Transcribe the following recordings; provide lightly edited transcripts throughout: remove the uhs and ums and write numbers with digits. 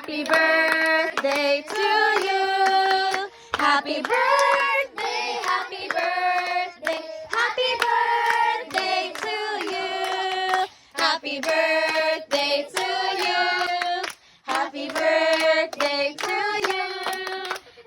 Happy birthday to you. Happy birthday, happy birthday, happy birthday to you. Happy birthday to you. Happy birthday to you.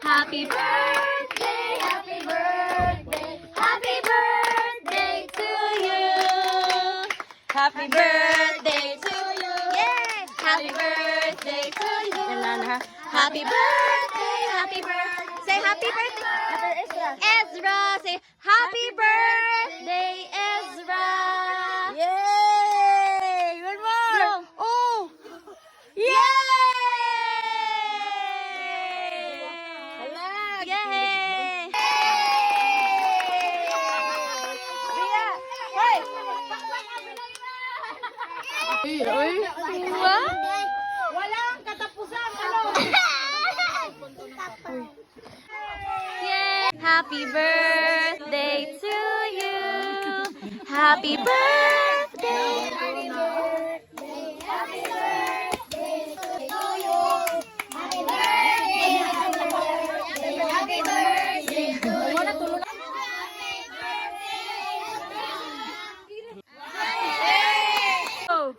Happy birthday, happy birthday, happy birthday to you. Happy birthday to you. Yay! Happy birthday to you. Happy birthday, happy birthday. Say happy birthday. Ezra. Say happy birthday, Ezra. Yay! One more! Oh! Yay! Hala! Yay! Uy! What? Walang katapusan! Ano? Yay! Happy birthday to you. Happy birthday.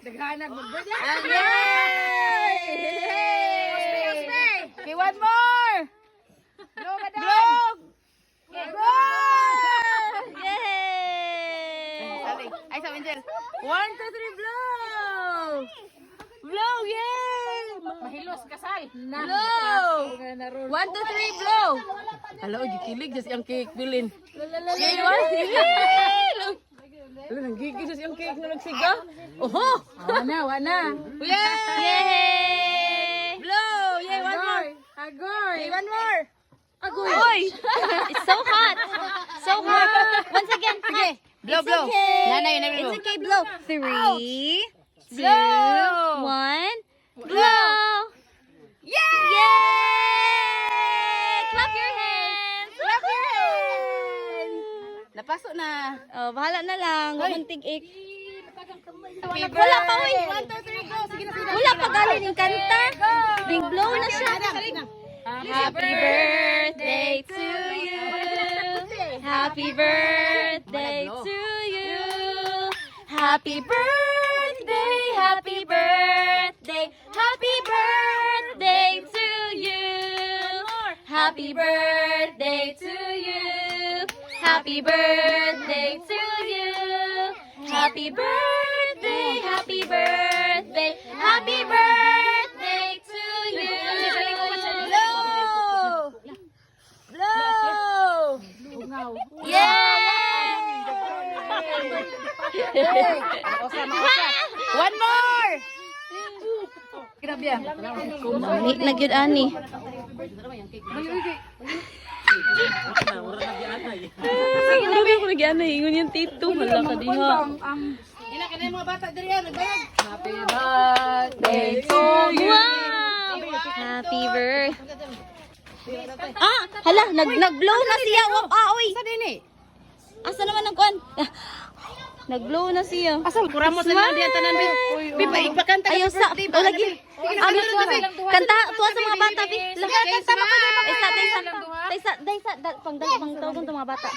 Naghanap mo ba yan? Yay! Okay, one more! Blow, madam! Blow! Yay! Ay, sa Angel. 1, 2, 3, blow! Blow, yay! Mahilos, kasal. Blow! 1, 2, 3, blow! Hala, gikilig just yung cake, bilin. Yay, one! Hala, nanggigil just yung cake na nagsiga. Oho! Wana. Yay! Yay! Blow! Yay, one more! Agoy! Yay, one more! Agoy! Oy! It's so hot! So hot! Once again, sige. Blow, It's blow. okay. Nanay, It's okay, blow. 3, 2, 1, Blow! blow! Yay! Clap your hands! Clap your hands! Napasok na. Oh, bahala na lang. Gumantig ik. Happy Wala pa, uy. 1, 2, 3, go! Sige na, sige na. Wala pa galing yung kanta. Big blow na siya. Happy birthday to you. Happy birthday to you. Happy birthday, happy birthday, happy birthday to you. Happy birthday to you. Happy birthday to you. Happy birthday, happy birthday, happy birthday to you. Blow! Blow! Yay! One more! Grabe yan. Nagyud ani. Sige na ba ako nagyana ingon yung tito hala ka diha. Ina ka na yung mga bata diri yan. Nagbayag. Happy birthday to you. Wow! Happy birthday. Ah, hala nag-blow na siya. Oy. Sa din eh. Asa naman ang kuan? Nag-blow na siya. Asal kuramo sa lang diyan tanan bi. Bi pa ipakanta ka Ayaw sa, o lagi. Kanta, tuwa sa mga bata, bi. Kanta mo ka, Daysa, pang tawag ng mga bata.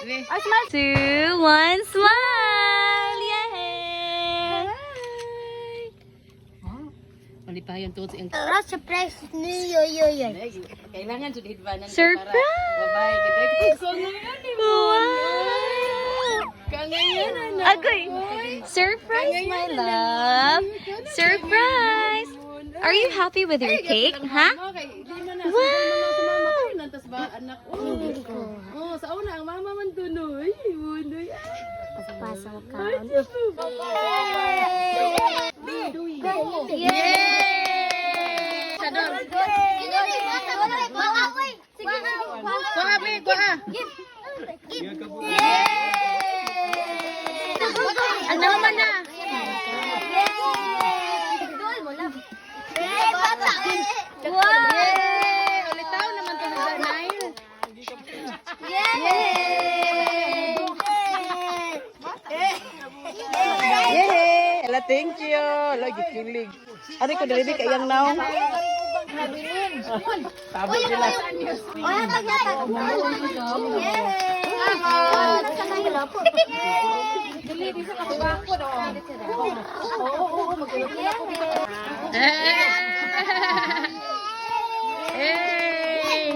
Ay, smile. 2, 1, smile! Yay! Malipayan to sa Surprise ni yo. kailangan jud hidbanan Surprise! Bye-bye. Wow! Kangayan na. Agoy! Surprise, my love! Surprise! Are you happy with your cake, ha? Wow! Nantas ba anak? Oh, sa una ang mama man tunoy. Bunoy. Pasang ka. Yay! Sador. Kuha bi, kuha. Ano naman na? Yay! Ulitaw naman to sa nine. Yay! Ala, thank you. Lagi kilig. Ari ko dili kay yang naong. Tabi sila. Oh, yatag, yatag. Hey!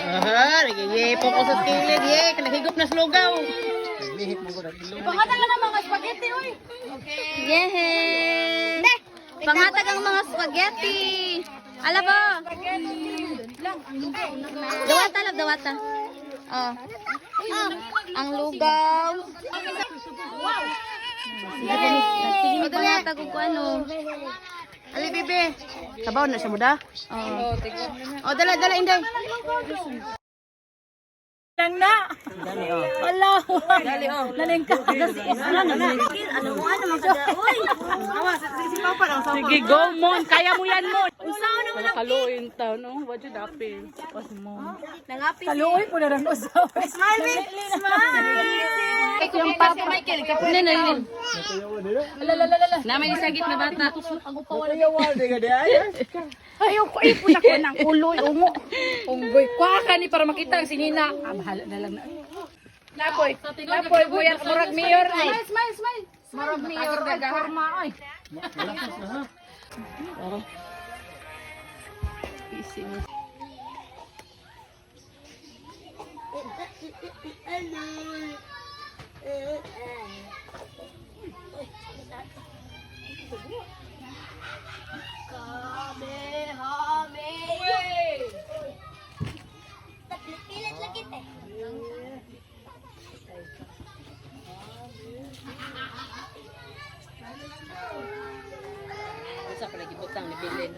Aha, ye po ko sa kilid, ye, kanahigop na slugaw. Yehey! Panghatag ang mga spaghetti. Ala ba? Dawata lang, dawata. Oh. Ang lugaw. Sige ni panghatag ko ano. Ali, bebe. Sabaw na siya mo da? Oh. O, dala, Inday. Lang na. Hello. Dali, oh. Nalingka. Ano mo, ano magkada? Uy! Sige, go, Mon. Kaya mo yan, Mon. Usaw naman ang kaluin ta, no? What you dapi? Pas mo. Kaluin po na lang usaw. Smile, babe. Smile. Yung papa Michael, kapunin na yun. Na may isagit na bata. Ayaw ko, ipon ako ng uloy. Unggoy. Kuha ka ni para makita ang sinina. Bahala na lang na. Napoy, buyat, murag mayor. Smile. Murag mayor, gagahorma. Ay. Pilit lagi teh. Sa palagi butang ni Bilin.